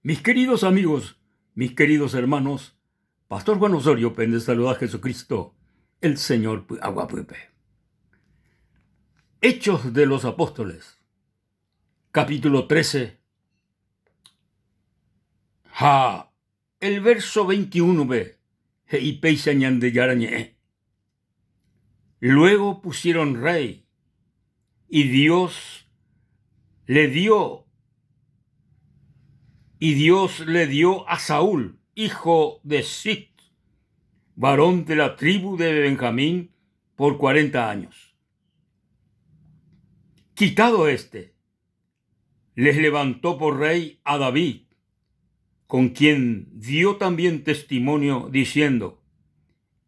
Mis queridos amigos, mis queridos hermanos, Pastor Juan Osorio pende saluda a Jesucristo, el Señor Aguapuepe. Hechos de los Apóstoles, capítulo 13. El verso 21b. Luego pusieron rey, y Dios le dio a Saúl, hijo de Sit, varón de la tribu de Benjamín, por 40 años. Quitado les levantó por rey a David, con quien dio también testimonio diciendo: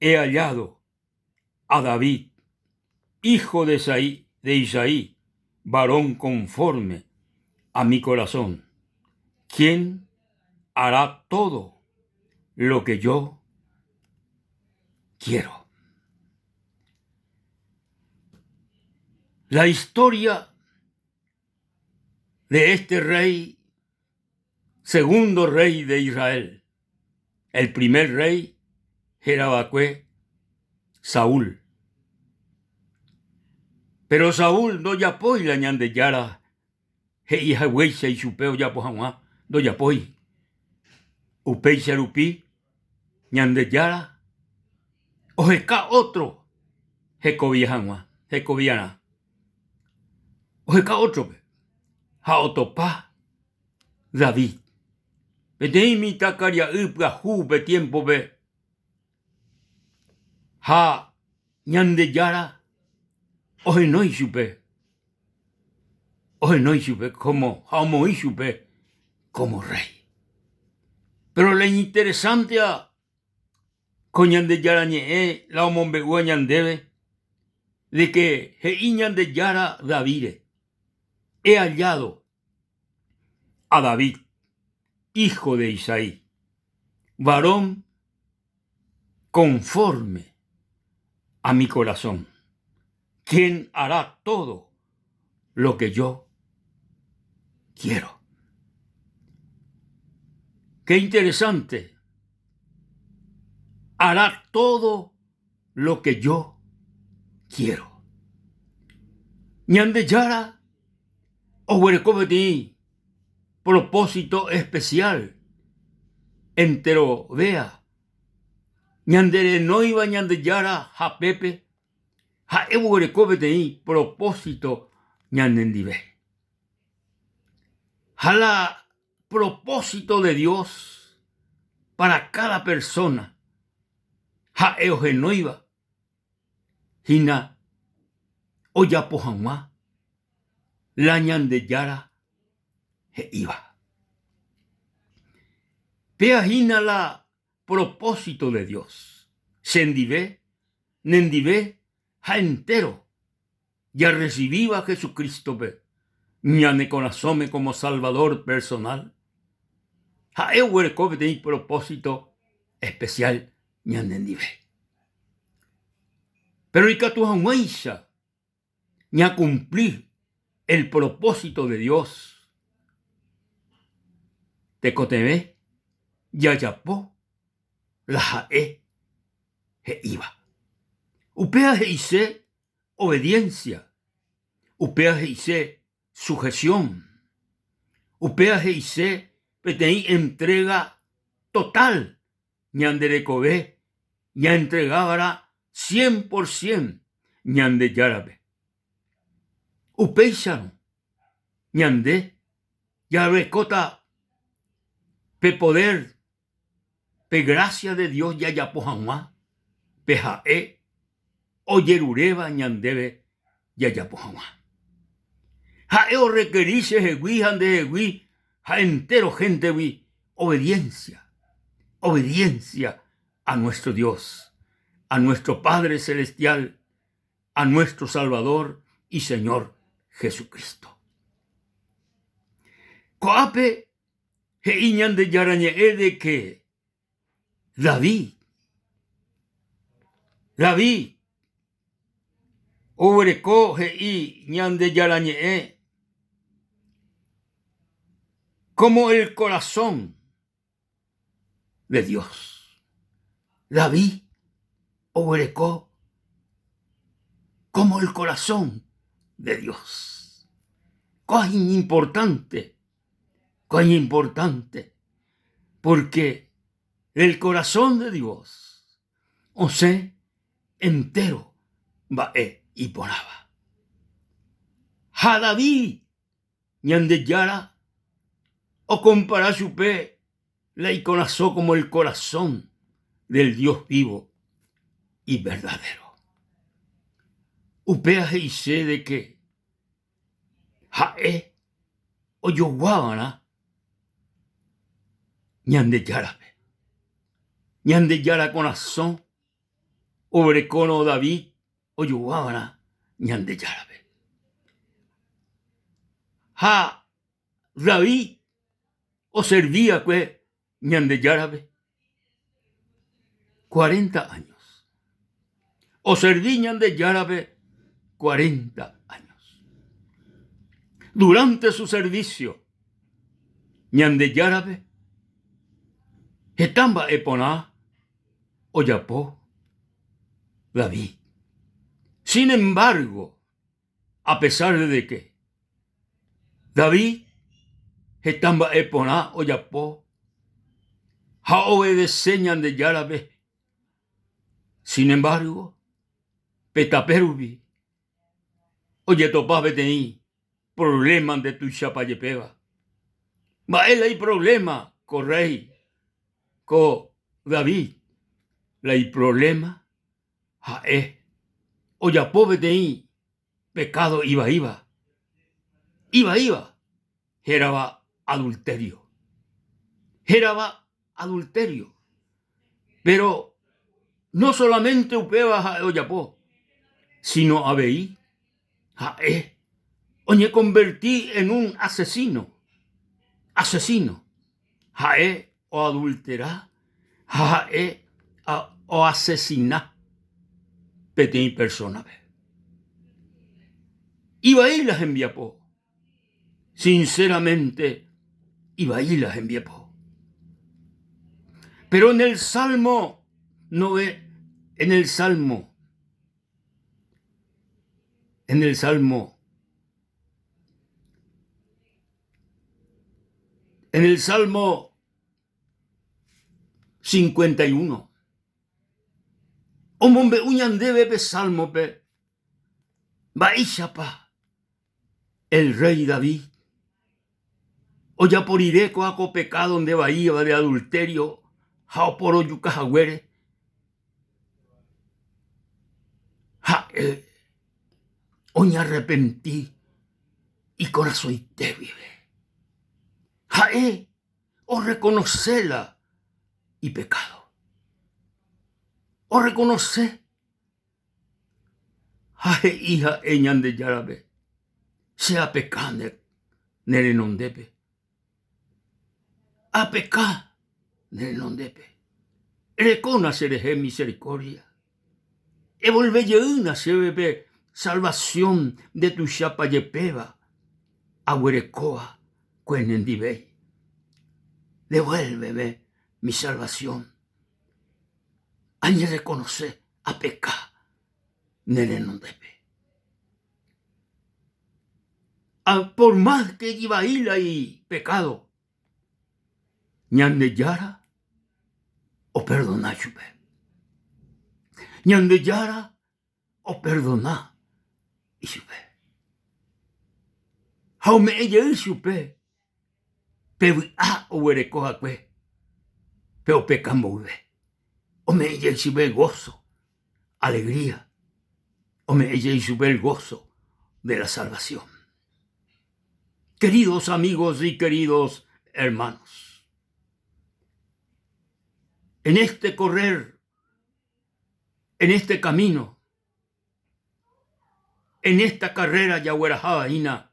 he hallado a David, hijo de Isaí, varón conforme a mi corazón, quien hará todo lo que yo quiero. La historia de este rey, segundo rey de Israel. El primer rey era Saúl. Pero Saúl no yapoi la ñande yara, y Haweisa y chupeo yapo jamás, no yapoi. Upei Sharupi, ñande yara, o jeca otro, Jecoviana. O jeca otro, Jaotopa, David. Beteimi takaria upga jube tiempo be. Ñande yara, oje no chupe. Oje no chupe como Hamoy chupe como rey. Pero lo interesante a Coñande Yara ñe la omombegua ñandebe de que Ñande Yara David he hallado a David, hijo de Isaí, varón conforme a mi corazón, quien hará todo lo que yo quiero. Qué interesante. Hará todo lo que yo quiero. Ñande Yara Ohuerecobeti, propósito especial. Entero vea. Ñandere no iba ñande Yara Japepe. Ohuerecobeti, propósito ñandendive. Jala propósito de Dios para cada persona. Eogenoiva. Hina Oyapohamá. La ñande Yara iba. Peajina la propósito de Dios. Sendive, nendive, entero. Ya recibí a Jesucristo, ñane conazome como Salvador personal. De propósito especial, ñanendive. Pero y catuahuaisha, ña cumplir el propósito de Dios. Tecotebe, yayapó, la jae, iba. Upea hice obediencia. Upea hice sujeción. Upea hice petei entrega total. Ñanderecobé, ya entregaba 100%. Ñande yarabe. Upeisano, ñande, ya recota, pe poder, pe gracia de Dios, ya yapohamá, pe jae, oyerureba ñandebe, ya yapohamá. Jae o requerice jegui, jande jegui, ja entero gente vi, obediencia a nuestro Dios, a nuestro Padre Celestial, a nuestro Salvador y Señor Jesucristo. Coape, heiñan de yarañe de que David, obreco hei ñan de yarañe, como el corazón de Dios. David obregó como el corazón de Dios. Cosa importante, porque el corazón de Dios, o sea, entero, va y ponaba. A David, ñande yara, o compara su pe, la iconazó como el corazón del Dios vivo y verdadero. Upea dice de que jae o yoguábana ñande yara corazón obrecono David o yoguábana ñande yarabe. Ja David o servía que ñande yarabe 40 años. O serví ñande yarabe 40 años. Durante su servicio, ñande yarabe, etamba eponá, o yapó, David. Sin embargo, a pesar de que David, etamba eponá, o yapó, ha obedece ñande yarabe. Sin embargo, petaperubi, oye topabe tení, problemas de tu chapayepeba. Ma él hay problema con rey, con David. La hay problema, oye pobre tení, pecado iba. Geraba adulterio. Pero no solamente upeba oyapó, sino abeí, oye convertí en un asesino, o adulterá, o asesiná, petí persona. Ibaí las enviapó, sinceramente, Ibaí las enviapó. Pero en el Salmo, en el Salmo 51, omombe uñandebe pe salmo pe, baishapa, el rey David, o ya por ireco aco pecado donde bahía de adulterio, jao por oyucajagüere, oña arrepentí y corazón te vive. O reconocela y pecado. O reconoce, hija eñan de yarabe, sea pecande nere non depe. A pecar nere non depe. Reconocer misericordia. E volveye una se bebe salvación de tu chapa yepeba. Aguerecoa cuenendibey. Devuélveme mi salvación. Añe reconoce a pecar nere non depe. Por más que iba ila y pecado, ñande yara o perdona chupe. Ñande yara o perdona y chupe. Jaume ella chupe. Pewi o huerecoja cue. Pero pecambo ve. O me ella chupe el gozo, alegría. O me ella chupe el gozo de la salvación. Queridos amigos y queridos hermanos, en este correr, en este camino, en esta carrera yahuerajaina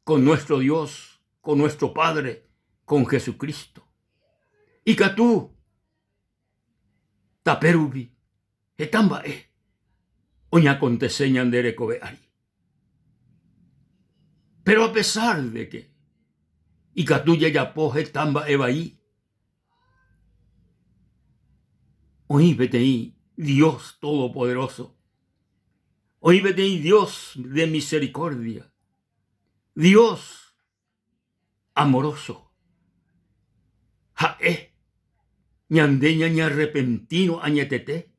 con nuestro Dios, con nuestro Padre, con Jesucristo. Y que tú, taperubi, etamba oña conteseñan de recobeari. Pero a pesar de que y catuya ya poje tamba evaí. Oí veteí, Dios Todopoderoso. Oí veteí, Dios de misericordia. Dios amoroso. Jae, ñandeña ña repentino añetete.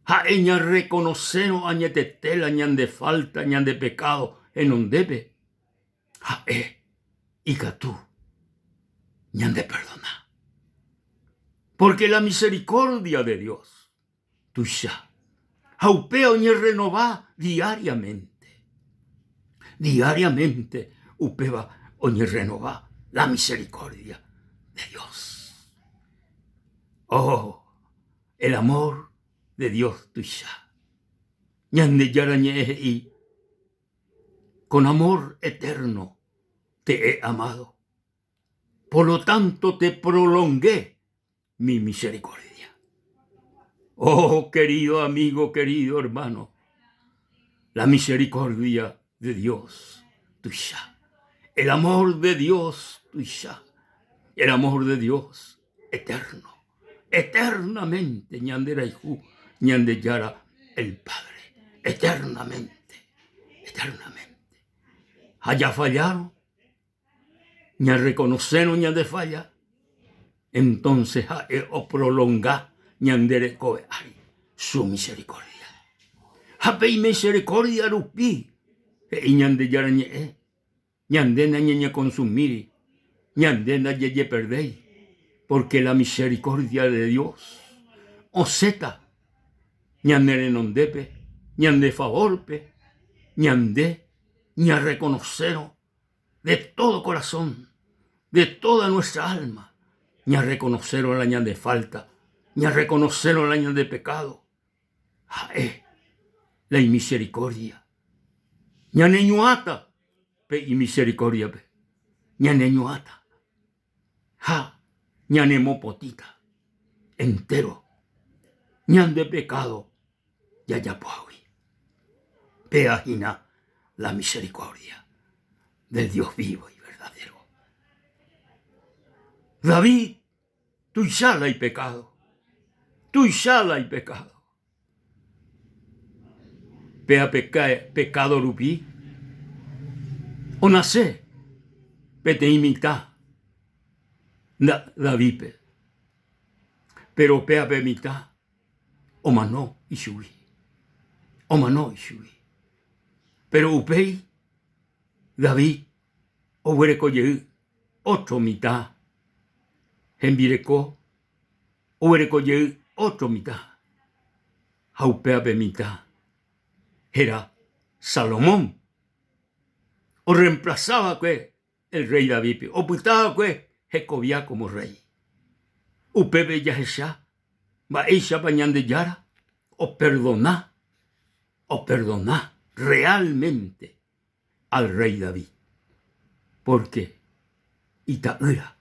Jae ña reconoceno añetete la ñan de falta, ñan de pecado en ondebe. Jae, y catú, ñan de perdona. Porque la misericordia de Dios, tuya, jaupeo ñe renová diariamente. Diariamente, upeba oñe renová la misericordia de Dios. Oh, el amor de Dios tuya. Ñande yarañe y con amor eterno te he amado. Por lo tanto te prolongué mi misericordia. Oh, querido amigo, querido hermano, la misericordia de Dios tuya. El amor de Dios tuya. El amor de Dios eterno. Eternamente, ñandera hijo, ñande yara el Padre. Eternamente. Eternamente. Haya fallaron, ña reconoceron ña de falla. Entonces o prolonga ñandere coeari su misericordia. Japei misericordia rupi. E ñande yara ñe. Ñandena ñeña consumiri. Ñandena yeye perdei. Porque la misericordia de Dios, oseta, ñandere nondepe, ñande favorpe, ñande, ña reconocero de todo corazón, de toda nuestra alma, ña reconocero la ñan de falta, ña reconocero la ñan de pecado. Jae, la misericordia. Ña neñuata, pe y misericordia pe, ña neñuata. Ja. Ñanemo potita, entero, ñan de pecado, yayapuawi. Peajina la misericordia del Dios vivo y verdadero. David, tú ya hay pecado, tú ya hay pecado. Pea pecado rubí, o nace, pete imita. David, pero pea mitad, o manó y subí, o manó y subí. Pero upei, David, o huereco ye, otro mitad, envireco, o huereco ye, otro mitad, jaupea mitad, era Salomón, o reemplazaba que el rey David, o putaba que Jecobía como rey. Upebe ya va ella bañando yara, o perdoná realmente al rey David. Porque itaura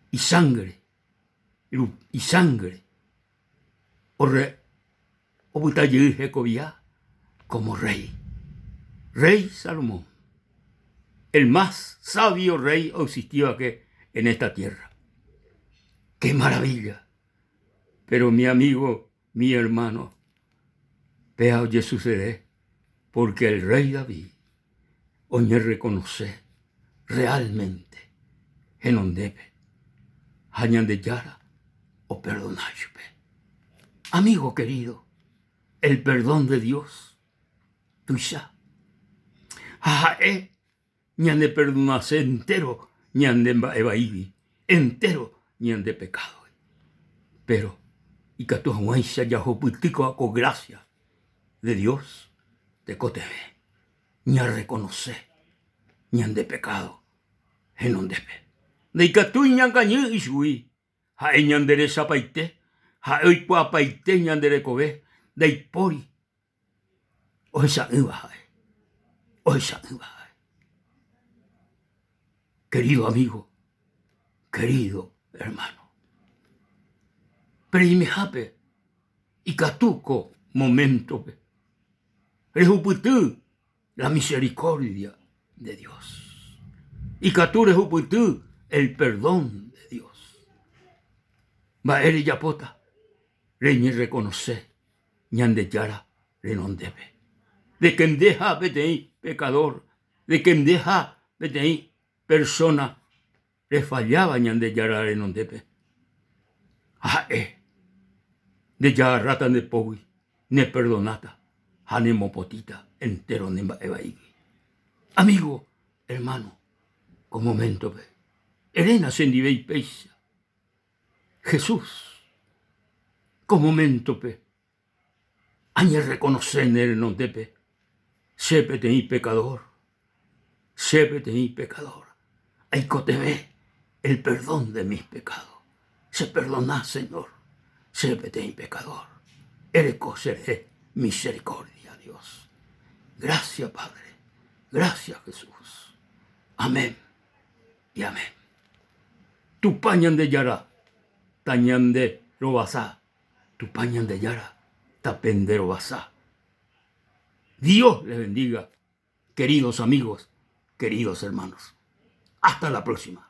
y sangre, o butayi Jecobía como rey. Rey Salomón. El más sabio rey existió aquí en esta tierra. ¡Qué maravilla! Pero mi amigo, mi hermano, vea oye sucede, porque el rey David, oye reconoce realmente en ondebe, hañan de yara o perdonayupe. Amigo querido, el perdón de Dios, tuya. Ñan de perdonarse entero, ñan de evaibi, entero, ñan de pecado. Pero, y que tu aguancia ya joputico con gracia de Dios, te cotebe, ñan reconoce, ñan de pecado, en donde ve. De que tú ñan cañé y shui, ha ñan de desapaite, ha hoy papaite ñan de recobe, de pori, o esa iba, o esa iba. Querido amigo, querido hermano, pero y me jape, y catuco momento, rejuputú la misericordia de Dios. Y cature jupuitú el perdón de Dios. Va eri yapota. Reñi reconoce. Ñande yara renondebe. De quien deja betei pecador. De quien deja betei persona. Le fallaba ñande yara renondebe. De ya rata ne powi. Ne perdonata. Hane mopotita. Entero nemba evaigi. Amigo, hermano. Con momento ve. Elena sendibei peisa. Jesús. Con momento pe. Añe reconocer en non tepe. Sepe tení pecador. Sepe tení pecador. Aico te ve el perdón de mis pecados. Se perdona, Señor. Sepe tení pecador. Ereco seré misericordia, Dios. Gracias, Padre. Gracias, Jesús. Amén y amén. Tu pañan de yara, tañan de robasá. Tu pañan de yara, tapen de robasá. Dios les bendiga, queridos amigos, queridos hermanos. Hasta la próxima.